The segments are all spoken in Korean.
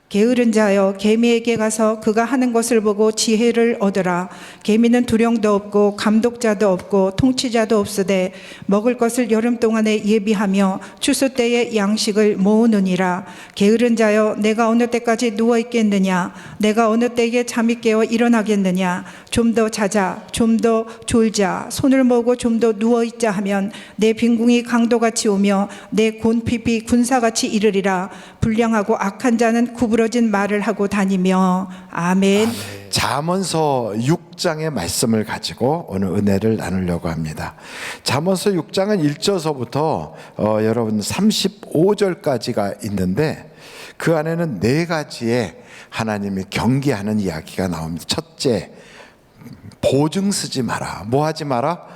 게으른 자여 개미에게 가서 그가 하는 것을 보고 지혜를 얻으라. 개미는 두령도 없고 감독자도 없고 통치자도 없으되 먹을 것을 여름 동안에 예비하며 추수 때에 양식을 모으느니라. 게으른 자여 내가 어느 때까지 누워 있겠느냐? 내가 어느 때에 잠이 깨어 일어나겠느냐? 좀 더 자자, 좀 더 졸자, 손을 모으고 좀 더 누워 있자 하면 내 빈궁이 강도같이 오며 내 곤핍이 군사같이 이르리라. 불량하고 악한 자는 구부러진 말을 하고 다니며. 아멘. 잠언서 6장의 말씀을 가지고 오늘 은혜를 나누려고 합니다. 잠언서 6장은 1절서부터 여러분 35절까지가 있는데 그 안에는 네 가지의 하나님이 경계하는 이야기가 나옵니다. 첫째, 보증 쓰지 마라. 뭐 하지 마라?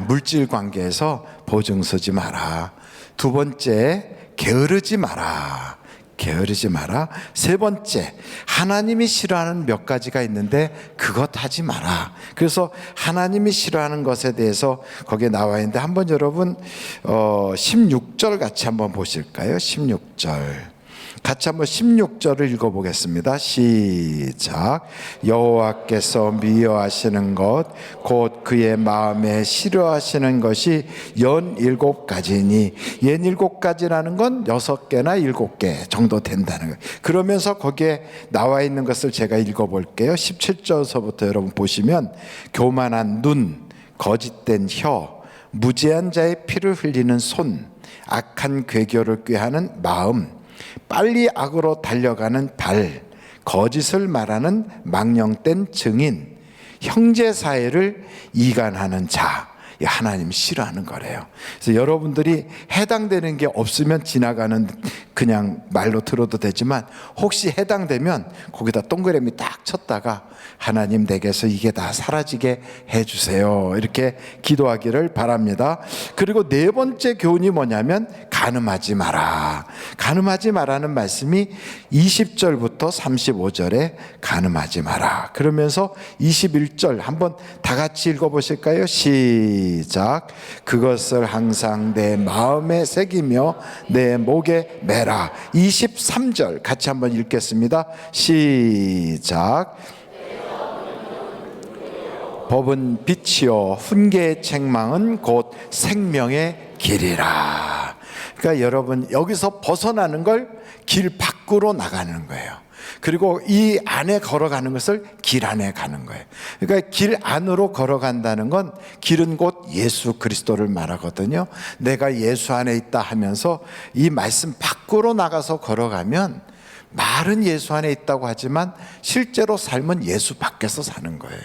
물질 관계에서 보증 쓰지 마라. 두 번째, 게으르지 마라. 게으르지 마라. 세 번째, 하나님이 싫어하는 몇 가지가 있는데 그것 하지 마라. 그래서 하나님이 싫어하는 것에 대해서 거기에 나와 있는데 한번 여러분 16절 같이 한번 보실까요? 16절 같이 한번 16절을 읽어보겠습니다. 시작. 여호와께서 미워하시는 것 곧 그의 마음에 싫어하시는 것이 연 7가지니 연 7가지라는 건 6개나 7개 정도 된다는 거예요. 그러면서 거기에 나와 있는 것을 제가 읽어볼게요. 17절서부터 여러분 보시면 교만한 눈, 거짓된 혀, 무지한 자의 피를 흘리는 손, 악한 괴교를 꾀하는 마음, 빨리 악으로 달려가는 발, 거짓을 말하는 망령된 증인, 형제 사이를 이간하는 자, 하나님 싫어하는 거래요. 그래서 여러분들이 해당되는 게 없으면 지나가는 그냥 말로 들어도 되지만 혹시 해당되면 거기다 동그라미 딱 쳤다가 하나님 내게서 이게 다 사라지게 해주세요, 이렇게 기도하기를 바랍니다. 그리고 네 번째 교훈이 뭐냐면 간음하지 마라. 간음하지 마라는 말씀이 20절부터 35절에 간음하지 마라. 그러면서 21절 한번 다 같이 읽어보실까요? 시작. 그것을 항상 내 마음에 새기며 내 목에 매라. 23절 같이 한번 읽겠습니다. 시작. 법은 빛이요 훈계의 책망은 곧 생명의 길이라. 그러니까 여러분 여기서 벗어나는 걸 길 밖으로 나가는 거예요. 그리고 이 안에 걸어가는 것을 길 안에 가는 거예요. 그러니까 길 안으로 걸어간다는 건 길은 곧 예수 그리스도를 말하거든요. 내가 예수 안에 있다 하면서 이 말씀 밖으로 나가서 걸어가면 말은 예수 안에 있다고 하지만 실제로 삶은 예수 밖에서 사는 거예요.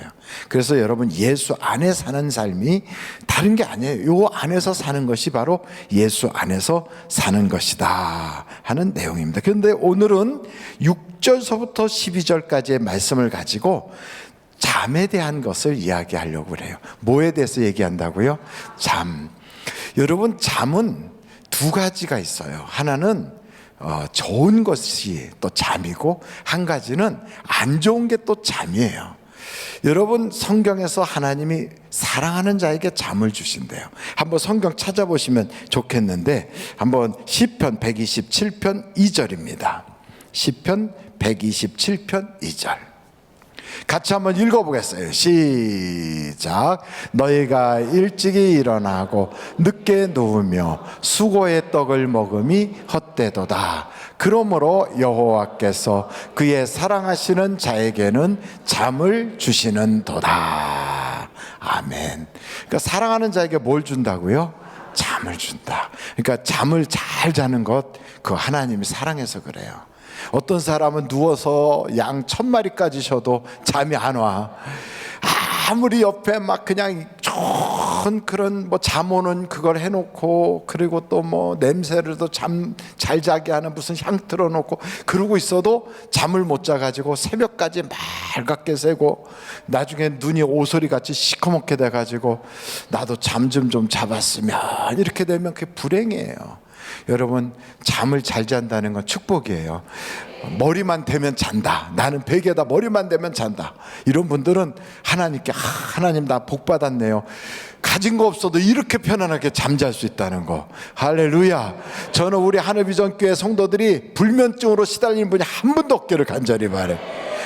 그래서 여러분 예수 안에 사는 삶이 다른 게 아니에요. 요 안에서 사는 것이 바로 예수 안에서 사는 것이다 하는 내용입니다. 그런데 오늘은 6절서부터 12절까지의 말씀을 가지고 잠에 대한 것을 이야기하려고 그래요. 뭐에 대해서 얘기한다고요? 잠. 여러분 잠은 두 가지가 있어요. 하나는 좋은 것이 또 잠이고 한 가지는 안 좋은 게 또 잠이에요. 여러분 성경에서 하나님이 사랑하는 자에게 잠을 주신대요. 한번 성경 찾아보시면 좋겠는데 한번 시편 127편 2절입니다. 시편 127편 2절 같이 한번 읽어보겠어요. 시작. 너희가 일찍이 일어나고 늦게 누우며 수고의 떡을 먹음이 헛되도다. 그러므로 여호와께서 그의 사랑하시는 자에게는 잠을 주시는도다. 아멘. 그러니까 사랑하는 자에게 뭘 준다고요? 잠을 준다. 그러니까 잠을 잘 자는 것, 그거 하나님이 사랑해서 그래요. 어떤 사람은 누워서 양 1000마리까지 쉬어도 잠이 안 와. 아무리 옆에 막 그냥 좋은 그런 뭐 잠 오는 그걸 해놓고 그리고 또 뭐 냄새를 또 잠 잘 자게 하는 무슨 향 틀어놓고 그러고 있어도 잠을 못 자가지고 새벽까지 맑게 새고 나중에 눈이 오소리같이 시커멓게 돼가지고 나도 잠 좀 잡았으면 이렇게 되면 그게 불행이에요. 여러분, 잠을 잘 잔다는 건 축복이에요. 머리만 대면 잔다. 나는 베개다 머리만 대면 잔다. 이런 분들은 하나님께 하나님 나 복 받았네요. 가진 거 없어도 이렇게 편안하게 잠잘 수 있다는 거. 할렐루야. 저는 우리 하늘비전교회 성도들이 불면증으로 시달리는 분이 한 분도 없기를 간절히 바래.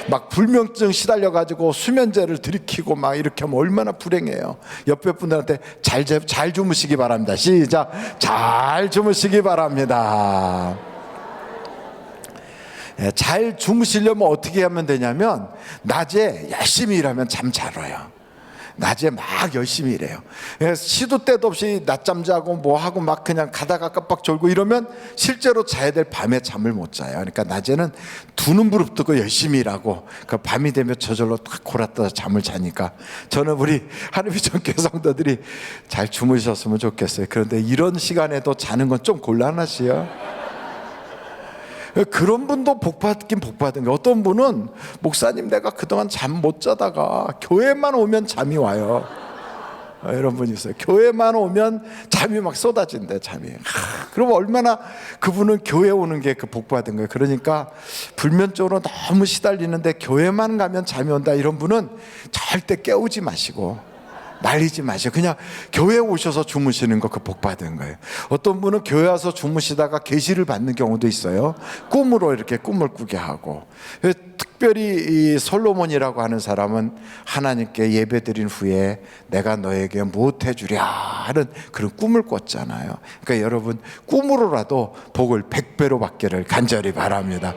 막 불면증 시달려가지고 수면제를 들이키고 막 이렇게 하면 얼마나 불행해요. 옆에 분들한테 잘 주무시기 바랍니다. 시작. 잘 주무시기 바랍니다. 잘 주무시려면 어떻게 하면 되냐면 낮에 열심히 일하면 잠 잘 와요. 낮에 막 열심히 일해요. 시도 때도 없이 낮잠 자고 뭐 하고 막 그냥 가다가 깜빡 졸고 이러면 실제로 자야 될 밤에 잠을 못 자요. 그러니까 낮에는 두 눈 부릅뜨고 열심히 일하고 그 밤이 되면 저절로 딱 골아떠서 잠을 자니까 저는 우리 하늘비전교회 성도들이 잘 주무셨으면 좋겠어요. 그런데 이런 시간에도 자는 건 좀 곤란하시요. 그런 분도 복 받긴 복 받은 게, 어떤 분은 목사님 내가 그동안 잠 못 자다가 교회만 오면 잠이 와요. 이런 분이 있어요. 교회만 오면 잠이 막 쏟아진대. 잠이. 그럼 얼마나 그분은 교회 오는 게 그 복 받은 거예요. 그러니까 불면증으로 너무 시달리는데 교회만 가면 잠이 온다, 이런 분은 절대 깨우지 마시고 말리지 마시고 그냥 교회에 오셔서 주무시는 거 그 복 받은 거예요. 어떤 분은 교회 와서 주무시다가 계시를 받는 경우도 있어요. 꿈으로 이렇게 꿈을 꾸게 하고. 특별히 이 솔로몬이라고 하는 사람은 하나님께 예배드린 후에 내가 너에게 무엇 해주랴 하는 그런 꿈을 꿨잖아요. 그러니까 여러분, 꿈으로라도 복을 100배로 받기를 간절히 바랍니다.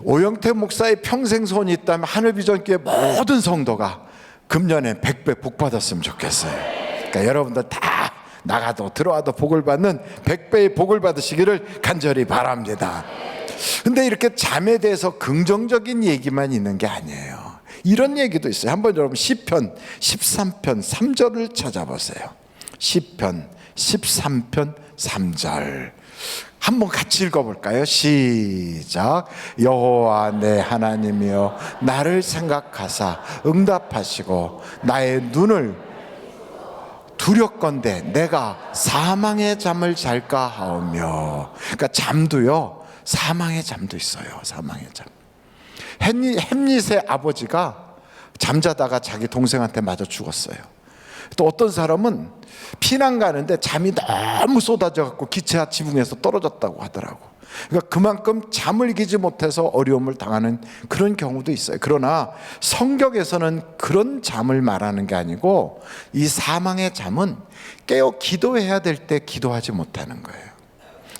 오영태 목사의 평생 소원이 있다면 하늘비전교회 모든 성도가 금년에 100배 복 받았으면 좋겠어요. 그러니까 여러분들 다 나가도 들어와도 복을 받는 100배의 복을 받으시기를 간절히 바랍니다. 근데 이렇게 잠에 대해서 긍정적인 얘기만 있는 게 아니에요. 이런 얘기도 있어요. 한번 여러분 시편 13편 3절을 찾아보세요. 시편 13편 3절 한번 같이 읽어볼까요? 시작. 여호와 내 하나님이여 나를 생각하사 응답하시고 나의 눈을 두렵건대 내가 사망의 잠을 잘까 하오며. 그러니까 잠도요, 사망의 잠도 있어요. 사망의 잠. 햄릿의 아버지가 잠자다가 자기 동생한테 맞아 죽었어요. 또 어떤 사람은 피난 가는데 잠이 너무 쏟아져 갖고 기차 지붕에서 떨어졌다고 하더라고. 그러니까 그만큼 잠을 이기지 못해서 어려움을 당하는 그런 경우도 있어요. 그러나 성경에서는 그런 잠을 말하는 게 아니고 이 사망의 잠은 깨어 기도해야 될 때 기도하지 못하는 거예요.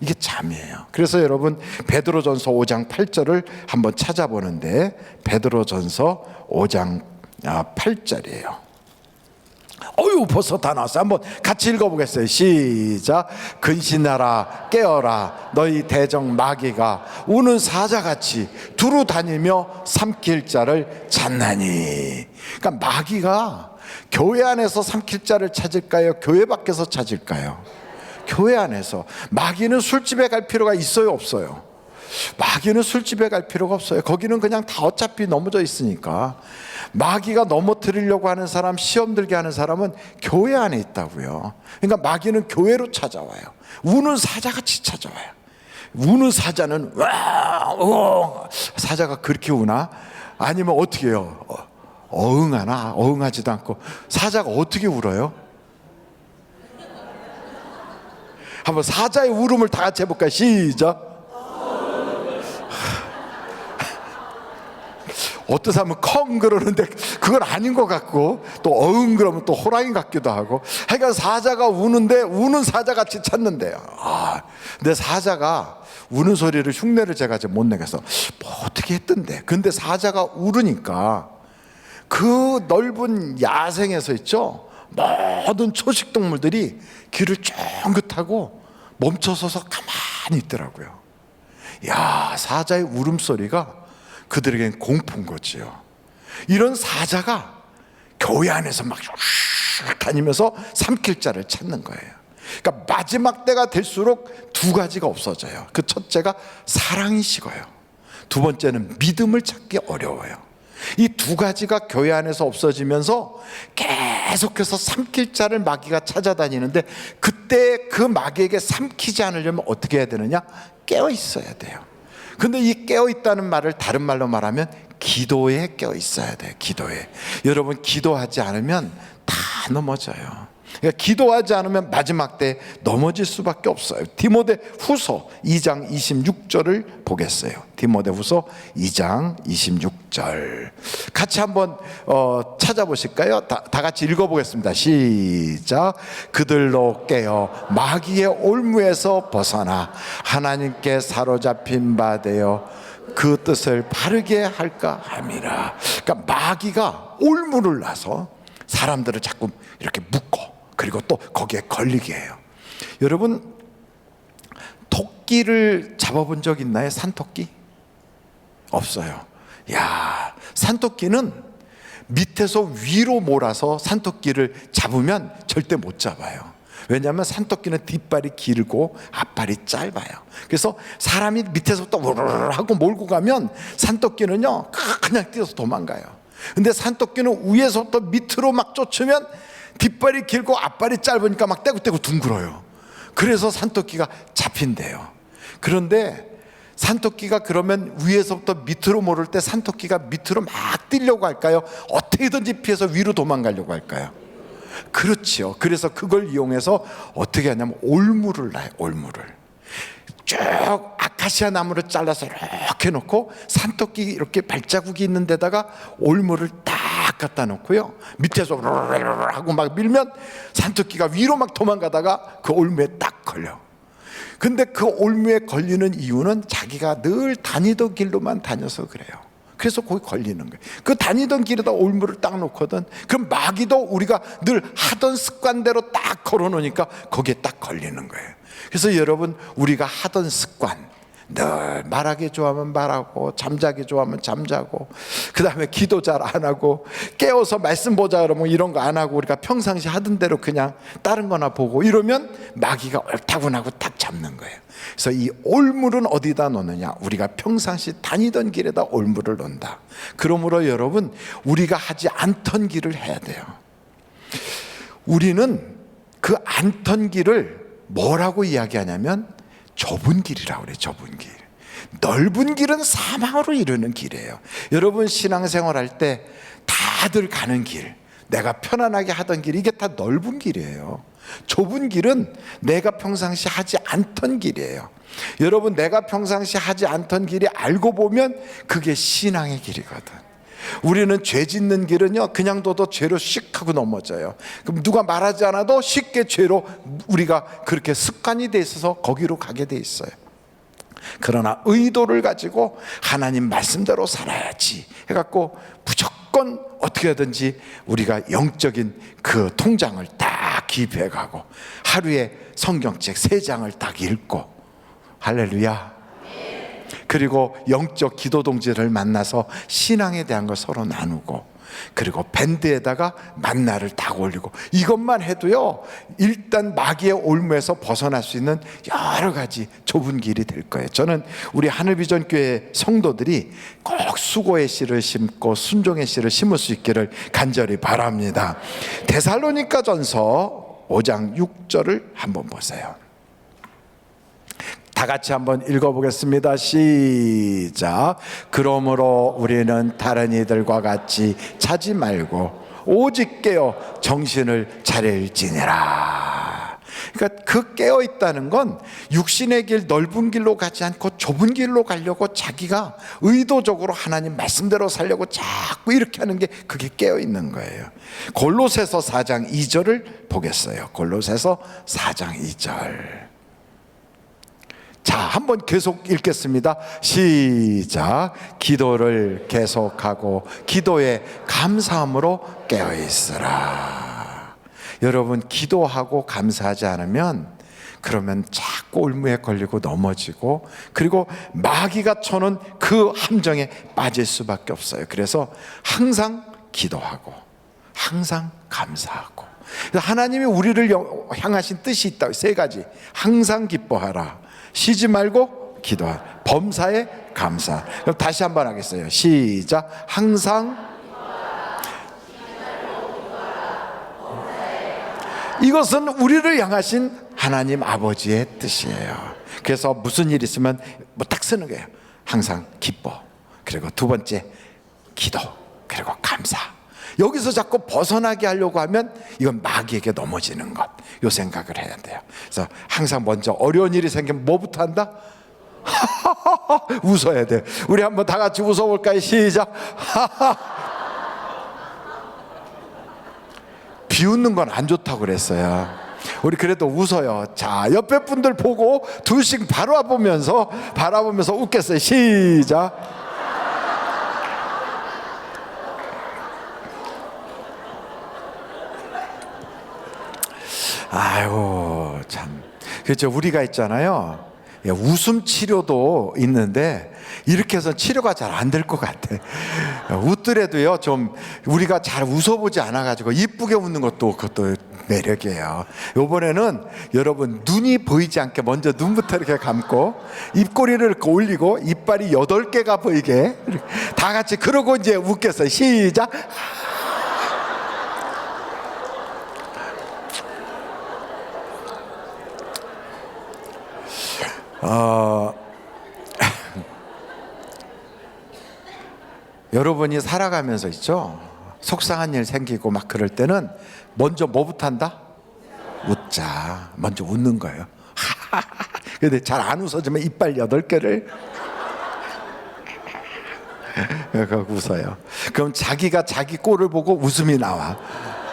이게 잠이에요. 그래서 여러분 베드로전서 5장 8절을 한번 찾아보는데, 베드로전서 5장 8절이에요. 어유 벌써 다 나왔어요. 한번 같이 읽어보겠어요. 시작. 근신하라 깨어라 너희 대적 마귀가 우는 사자같이 두루 다니며 삼킬 자를 찾나니. 그러니까 마귀가 교회 안에서 삼킬 자를 찾을까요? 교회 밖에서 찾을까요? 교회 안에서. 마귀는 술집에 갈 필요가 있어요, 없어요? 마귀는 술집에 갈 필요가 없어요. 거기는 그냥 다 어차피 넘어져 있으니까. 마귀가 넘어뜨리려고 하는 사람, 시험 들게 하는 사람은 교회 안에 있다고요. 그러니까 마귀는 교회로 찾아와요. 우는 사자같이 찾아와요. 우는 사자는 사자가 그렇게 우나? 아니면 어떻게 해요? 어흥하나? 어흥하지도 않고. 사자가 어떻게 울어요? 한번 사자의 울음을 다 같이 해볼까요? 시작. 어떤 사람은 컹 그러는데 그건 아닌 것 같고, 또 어흥 그러면 또 호랑이 같기도 하고. 하여간 사자가 우는데 우는 사자같이 찾는데요. 근데 사자가 우는 소리를 흉내를 제가 못 내겠어. 뭐 어떻게 했던데. 근데 사자가 울으니까 그 넓은 야생에서 있죠, 모든 초식 동물들이 귀를 쫑긋하고 멈춰서서 가만히 있더라고요. 야, 사자의 울음소리가 그들에겐 공포인 거지요. 이런 사자가 교회 안에서 막 다니면서 삼킬 자를 찾는 거예요. 그러니까 마지막 때가 될수록 두 가지가 없어져요. 그 첫째가 사랑이 식어요. 두 번째는 믿음을 찾기 어려워요. 이 두 가지가 교회 안에서 없어지면서 계속해서 삼킬 자를 마귀가 찾아다니는데, 그때 그때 그 마귀에게 삼키지 않으려면 어떻게 해야 되느냐? 깨어 있어야 돼요. 근데 이 깨어 있다는 말을 다른 말로 말하면 기도에 깨어 있어야 돼요. 기도에. 여러분, 기도하지 않으면 다 넘어져요. 그러니까 기도하지 않으면 마지막 때 넘어질 수밖에 없어요. 디모데 후서 2장 26절을 보겠어요. 디모데 후서 2장 26절 같이 한번 찾아보실까요? 다 같이 읽어보겠습니다. 시작. 그들로 깨어 마귀의 올무에서 벗어나 하나님께 사로잡힌 바 되어 그 뜻을 바르게 할까 함이라. 그러니까 마귀가 올무를 놔서 사람들을 자꾸 이렇게 묶어, 그리고 또 거기에 걸리게 해요. 여러분, 토끼를 잡아본 적 있나요? 산토끼? 없어요. 야, 산토끼는 밑에서 위로 몰아서 산토끼를 잡으면 절대 못 잡아요. 왜냐하면 산토끼는 뒷발이 길고 앞발이 짧아요. 그래서 사람이 밑에서부터 우르르 하고 몰고 가면 산토끼는요 그냥 뛰어서 도망가요. 근데 산토끼는 위에서부터 밑으로 막 쫓으면 뒷발이 길고 앞발이 짧으니까 막 떼굴떼굴 둥글어요. 그래서 산토끼가 잡힌대요. 그런데 산토끼가 그러면 위에서부터 밑으로 모를 때 산토끼가 밑으로 막 뛰려고 할까요? 어떻게든지 피해서 위로 도망가려고 할까요? 그렇죠. 그래서 그걸 이용해서 어떻게 하냐면 올무를 놔요. 올무를 쭉 아카시아 나무를 잘라서 이렇게 놓고 산토끼 이렇게 발자국이 있는 데다가 올무를 딱 갖다 놓고요, 밑에서 하고 막 밀면 산토끼가 위로 막 도망가다가 그 올무에 딱 걸려. 근데 그 올무에 걸리는 이유는 자기가 늘 다니던 길로만 다녀서 그래요. 그래서 거기 걸리는 거예요. 그 다니던 길에다 올무를 딱 놓거든. 그럼 마귀도 우리가 늘 하던 습관대로 딱 걸어놓으니까 거기에 딱 걸리는 거예요. 그래서 여러분, 우리가 하던 습관, 늘 말하기 좋아하면 말하고 잠자기 좋아하면 잠자고, 그 다음에 기도 잘 안 하고 깨워서 말씀 보자 그러면 이런 거 안 하고 우리가 평상시 하던 대로 그냥 다른 거나 보고 이러면 마귀가 옳다구나고 딱 잡는 거예요. 그래서 이 올무는 어디다 놓느냐? 우리가 평상시 다니던 길에다 올무를 놓는다. 그러므로 여러분, 우리가 하지 않던 길을 해야 돼요. 우리는 그 않던 길을 뭐라고 이야기하냐면 좁은 길이라고 그래요. 좁은 길. 넓은 길은 사망으로 이르는 길이에요. 여러분, 신앙생활 할 때 다들 가는 길, 내가 편안하게 하던 길, 이게 다 넓은 길이에요. 좁은 길은 내가 평상시 하지 않던 길이에요. 여러분, 내가 평상시 하지 않던 길이 알고 보면 그게 신앙의 길이거든. 우리는 죄 짓는 길은요 그냥 둬도 죄로 씩 하고 넘어져요. 그럼 누가 말하지 않아도 쉽게 죄로 우리가 그렇게 습관이 돼 있어서 거기로 가게 돼 있어요. 그러나 의도를 가지고 하나님 말씀대로 살아야지 해갖고 무조건 어떻게 하든지 우리가 영적인 그 통장을 딱 기입해가고 하루에 성경책 3장을 딱 읽고, 할렐루야. 그리고 영적 기도 동지를 만나서 신앙에 대한 걸 서로 나누고, 그리고 밴드에다가 만나를 딱 올리고, 이것만 해도요 일단 마귀의 올무에서 벗어날 수 있는 여러 가지 좁은 길이 될 거예요. 저는 우리 하늘비전교회 성도들이 꼭 수고의 씨를 심고 순종의 씨를 심을 수 있기를 간절히 바랍니다. 데살로니가전서 5장 6절을 한번 보세요. 다 같이 한번 읽어보겠습니다. 시작. 그러므로 우리는 다른 이들과 같이 자지 말고 오직 깨어 정신을 차릴지니라. 그러니까 그 깨어 있다는 건 육신의 길, 넓은 길로 가지 않고 좁은 길로 가려고 자기가 의도적으로 하나님 말씀대로 살려고 자꾸 이렇게 하는 게, 그게 깨어 있는 거예요. 골로새서 4장 2절을 보겠어요. 골로새서 4장 2절. 자, 한번 계속 읽겠습니다. 시작. 기도를 계속하고 기도에 감사함으로 깨어있으라. 여러분, 기도하고 감사하지 않으면 그러면 자꾸 올무에 걸리고 넘어지고, 그리고 마귀가 쳐놓은 그 함정에 빠질 수밖에 없어요. 그래서 항상 기도하고 항상 감사하고, 하나님이 우리를 향하신 뜻이 있다. 3가지. 항상 기뻐하라, 쉬지 말고 기도하라, 범사에 감사. 그럼 다시 한번 하겠어요. 시작. 항상. 이것은 우리를 향하신 하나님 아버지의 뜻이에요. 그래서 무슨 일 있으면 뭐 딱 쓰는 거예요. 항상 기뻐. 그리고 두 번째 기도. 그리고 감사. 여기서 자꾸 벗어나게 하려고 하면 이건 마귀에게 넘어지는 것. 요 생각을 해야 돼요. 그래서 항상 먼저 어려운 일이 생기면 뭐부터 한다? 웃어야 돼요. 우리 한번 다 같이 웃어볼까요? 시작. 비웃는 건 안 좋다고 그랬어요. 우리 그래도 웃어요. 자, 옆에 분들 보고 둘씩 바라보면서 웃겠어요. 시작. 아유, 참. 그렇죠. 우리가 있잖아요. 웃음 치료도 있는데 이렇게 해서 치료가 잘 안 될 것 같아. 웃더라도요, 좀 우리가 잘 웃어보지 않아가지고 이쁘게 웃는 것도 그것도 매력이에요. 이번에는 여러분 눈이 보이지 않게 먼저 눈부터 이렇게 감고 입꼬리를 이렇게 올리고 이빨이 8개가 보이게 다 같이 그러고 이제 웃겠어요. 시작. 여러분이 살아가면서 있죠. 속상한 일 생기고 막 그럴 때는 먼저 뭐부터 한다? 웃자. 먼저 웃는 거예요. 근데 잘 안 웃어지면 이빨 8개를 웃어요. 그럼 자기가 자기 꼴을 보고 웃음이 나와.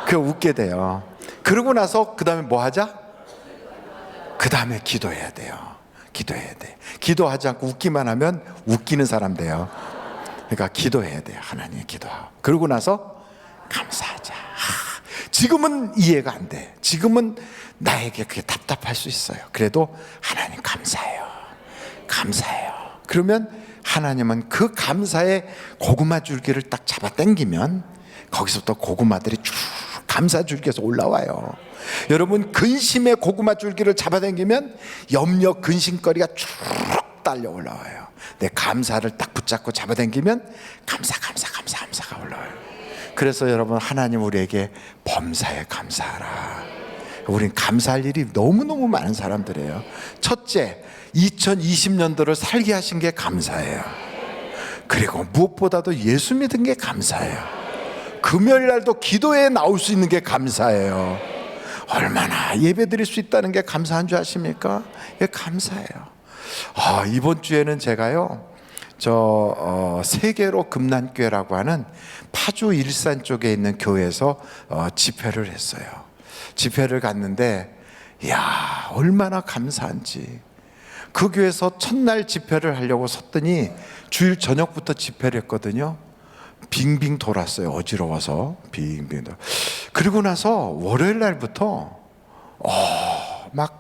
그 웃게 돼요. 그러고 나서 그 다음에 뭐 하자? 그 다음에 기도해야 돼요. 기도해야 돼. 기도하지 않고 웃기만 하면 웃기는 사람 돼요. 그러니까 기도해야 돼요. 하나님 기도하고. 그러고 나서 감사하자. 지금은 이해가 안 돼. 지금은 나에게 그게 답답할 수 있어요. 그래도 하나님 감사해요. 감사해요. 그러면 하나님은 그 감사의 고구마 줄기를 딱 잡아 당기면 거기서부터 고구마들이 쭉 감사 줄기에서 올라와요. 여러분 근심의 고구마 줄기를 잡아 당기면 염려 근심거리가 쭉 달려 올라와요. 내 감사를 딱 붙잡고 잡아 당기면 감사가 올라와요. 그래서 여러분 하나님 우리에게 범사에 감사하라. 우린 감사할 일이 너무너무 많은 사람들이에요. 첫째, 2020년도를 살게 하신 게 감사해요. 그리고 무엇보다도 예수 믿은 게 감사해요. 금요일날도 기도에 나올 수 있는 게 감사해요. 얼마나 예배 드릴 수 있다는 게 감사한 줄 아십니까? 예, 감사해요. 이번 주에는 제가요, 세계로 금난교회라고 하는 파주 일산 쪽에 있는 교회에서 집회를 했어요. 집회를 갔는데, 이야, 얼마나 감사한지. 그 교회에서 첫날 집회를 하려고 섰더니 주일 저녁부터 집회를 했거든요. 빙빙 돌았어요. 어지러워서 빙빙 돌. 그리고 나서 월요일 날부터 막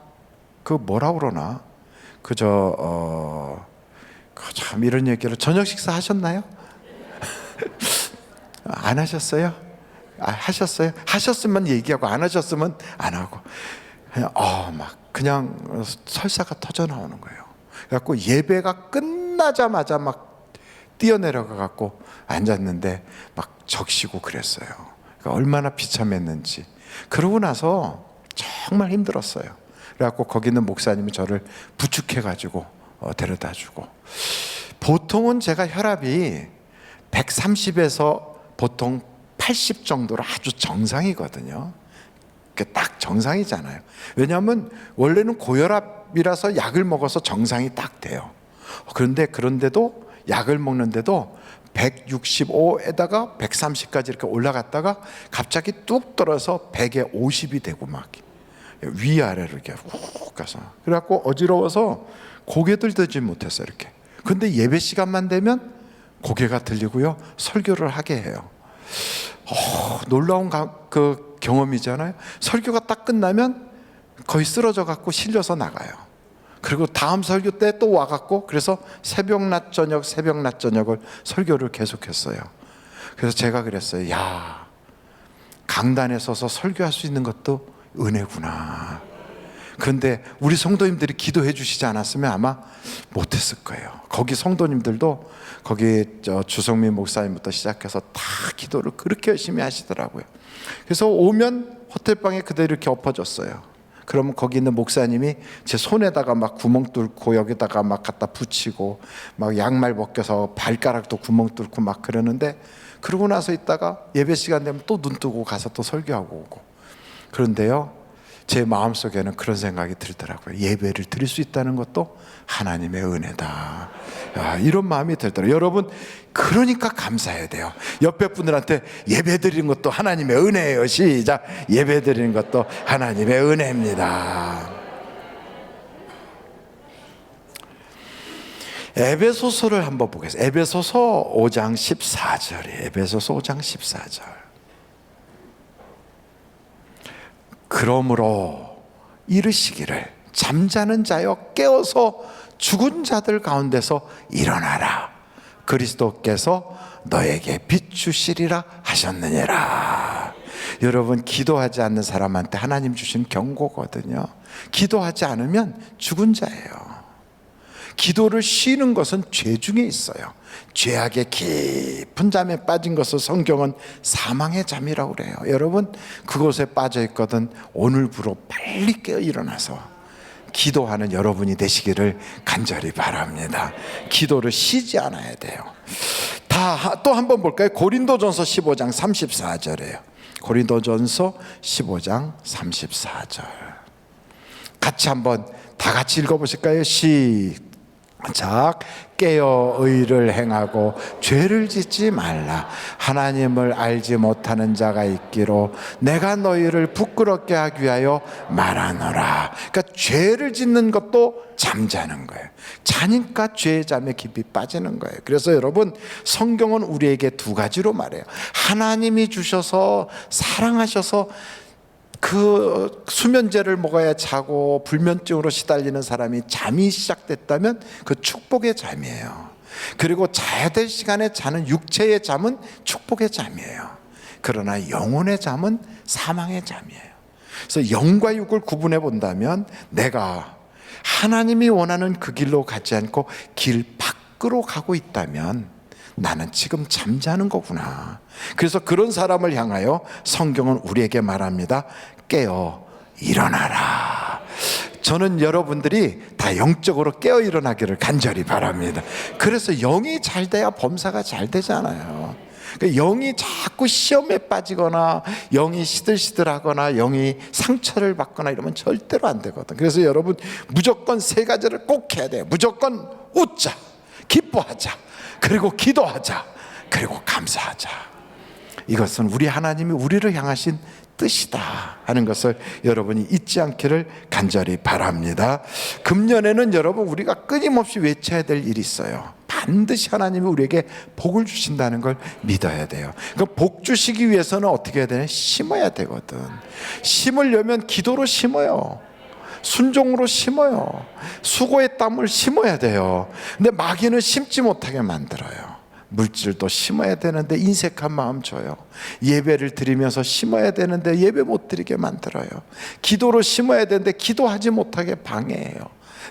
그 뭐라 그러나 참 이런 얘기를 저녁 식사 하셨나요? 안 하셨어요? 하셨어요? 하셨으면 얘기하고 안 하셨으면 안 하고 그냥 설사가 터져 나오는 거예요. 그래갖고 예배가 끝나자마자 막 뛰어내려가 갖고 앉았는데 막 적시고 그랬어요. 그러니까 얼마나 비참했는지. 그러고 나서 정말 힘들었어요. 그래갖고 거기 있는 목사님이 저를 부축해가지고 데려다주고. 보통은 제가 혈압이 130에서 보통 80 정도로 아주 정상이거든요. 딱 정상이잖아요. 왜냐하면 원래는 고혈압이라서 약을 먹어서 정상이 딱 돼요. 그런데도 약을 먹는데도 165에다가 130까지 이렇게 올라갔다가 갑자기 뚝 떨어서 100에 50이 되고 막 위아래로 이렇게 훅 가서 그래갖고 어지러워서 고개들 들지 못했어요. 이렇게. 근데 예배 시간만 되면 고개가 들리고요, 설교를 하게 해요. 놀라운 그 경험이잖아요. 설교가 딱 끝나면 거의 쓰러져 갖고 실려서 나가요. 그리고 다음 설교 때 또 와갖고 그래서 새벽 낮 저녁을 설교를 계속했어요. 그래서 제가 그랬어요. 야, 강단에 서서 설교할 수 있는 것도 은혜구나. 그런데 우리 성도님들이 기도해 주시지 않았으면 아마 못했을 거예요. 거기 성도님들도 거기 주성민 목사님부터 시작해서 다 기도를 그렇게 열심히 하시더라고요. 그래서 오면 호텔방에 그대로 이렇게 엎어졌어요. 그러면 거기 있는 목사님이 제 손에다가 막 구멍 뚫고 여기다가 막 갖다 붙이고 막 양말 벗겨서 발가락도 구멍 뚫고 막 그러는데, 그러고 나서 있다가 예배 시간 되면 또 눈 뜨고 가서 또 설교하고 오고. 그런데요, 제 마음속에는 그런 생각이 들더라고요. 예배를 드릴 수 있다는 것도 하나님의 은혜다. 이런 마음이 들더라고요. 여러분, 그러니까 감사해야 돼요. 옆에 분들한테 예배 드리는 것도 하나님의 은혜예요. 시작. 예배 드리는 것도 하나님의 은혜입니다. 에베소서를 한번 보겠습니다. 에베소서 5장 14절이에요. 에베소서 5장 14절. 그러므로 이르시기를 잠자는 자여 깨어서 죽은 자들 가운데서 일어나라. 그리스도께서 너에게 비추시리라 하셨느니라. 여러분, 기도하지 않는 사람한테 하나님 주신 경고거든요. 기도하지 않으면 죽은 자예요. 기도를 쉬는 것은 죄 중에 있어요. 죄악의 깊은 잠에 빠진 것을 성경은 사망의 잠이라고 그래요. 여러분, 그곳에 빠져 있거든 오늘부로 빨리 깨어 일어나서 기도하는 여러분이 되시기를 간절히 바랍니다. 기도를 쉬지 않아야 돼요. 또 한번 볼까요? 고린도전서 15장 34절이에요. 고린도전서 15장 34절. 같이 한번 다 같이 읽어보실까요? 시작. 깨어 의를 행하고 죄를 짓지 말라. 하나님을 알지 못하는 자가 있기로 내가 너희를 부끄럽게 하기 위하여 말하노라. 그러니까 죄를 짓는 것도 잠자는 거예요. 자니까 죄의 잠에 깊이 빠지는 거예요. 그래서 여러분, 성경은 우리에게 두 가지로 말해요. 하나님이 주셔서 사랑하셔서 그 수면제를 먹어야 자고 불면증으로 시달리는 사람이 잠이 시작됐다면 그 축복의 잠이에요. 그리고 자야 될 시간에 자는 육체의 잠은 축복의 잠이에요. 그러나 영혼의 잠은 사망의 잠이에요. 그래서 영과 육을 구분해 본다면 내가 하나님이 원하는 그 길로 가지 않고 길 밖으로 가고 있다면 나는 지금 잠자는 거구나. 그래서 그런 사람을 향하여 성경은 우리에게 말합니다. 깨어 일어나라. 저는 여러분들이 다 영적으로 깨어 일어나기를 간절히 바랍니다. 그래서 영이 잘 돼야 범사가 잘 되잖아요. 영이 자꾸 시험에 빠지거나 영이 시들시들하거나 영이 상처를 받거나 이러면 절대로 안 되거든. 그래서 여러분, 무조건 세 가지를 꼭 해야 돼요. 무조건 웃자, 기뻐하자, 그리고 기도하자, 그리고 감사하자. 이것은 우리 하나님이 우리를 향하신 뜻이다 하는 것을 여러분이 잊지 않기를 간절히 바랍니다. 금년에는 여러분, 우리가 끊임없이 외쳐야 될 일이 있어요. 반드시 하나님이 우리에게 복을 주신다는 걸 믿어야 돼요. 그 복 주시기 위해서는 어떻게 해야 되냐? 심어야 되거든. 심으려면 기도로 심어요. 순종으로 심어요. 수고의 땀을 심어야 돼요. 근데 마귀는 심지 못하게 만들어요. 물질도 심어야 되는데 인색한 마음 줘요. 예배를 드리면서 심어야 되는데 예배 못 드리게 만들어요. 기도로 심어야 되는데 기도하지 못하게 방해해요.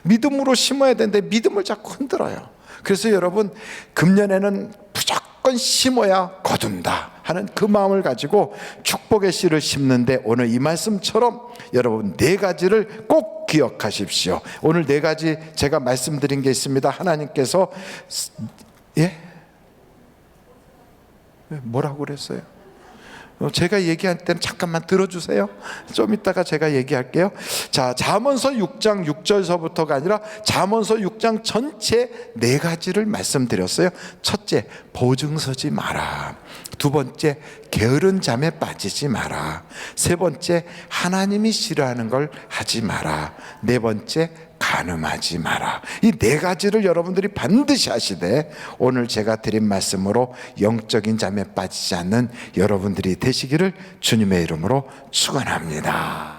믿음으로 심어야 되는데 믿음을 자꾸 흔들어요. 그래서 여러분, 금년에는 무조건 심어야 거둔다 하는 그 마음을 가지고 축복의 씨를 심는데, 오늘 이 말씀처럼 여러분 네 가지를 꼭 기억하십시오. 오늘 네 가지 제가 말씀드린 게 있습니다. 하나님께서 뭐라고 그랬어요? 제가 얘기할 때는 잠깐만 들어주세요. 좀 이따가 제가 얘기할게요. 자, 잠언서 6장 6절서부터가 아니라 잠언서 6장 전체 네 가지를 말씀드렸어요. 첫째, 보증서지 마라. 두 번째, 게으른 잠에 빠지지 마라. 세 번째, 하나님이 싫어하는 걸 하지 마라. 네 번째, 간음하지 마라. 이 네 가지를 여러분들이 반드시 하시되, 오늘 제가 드린 말씀으로 영적인 잠에 빠지지 않는 여러분들이 되시기를 주님의 이름으로 축원합니다.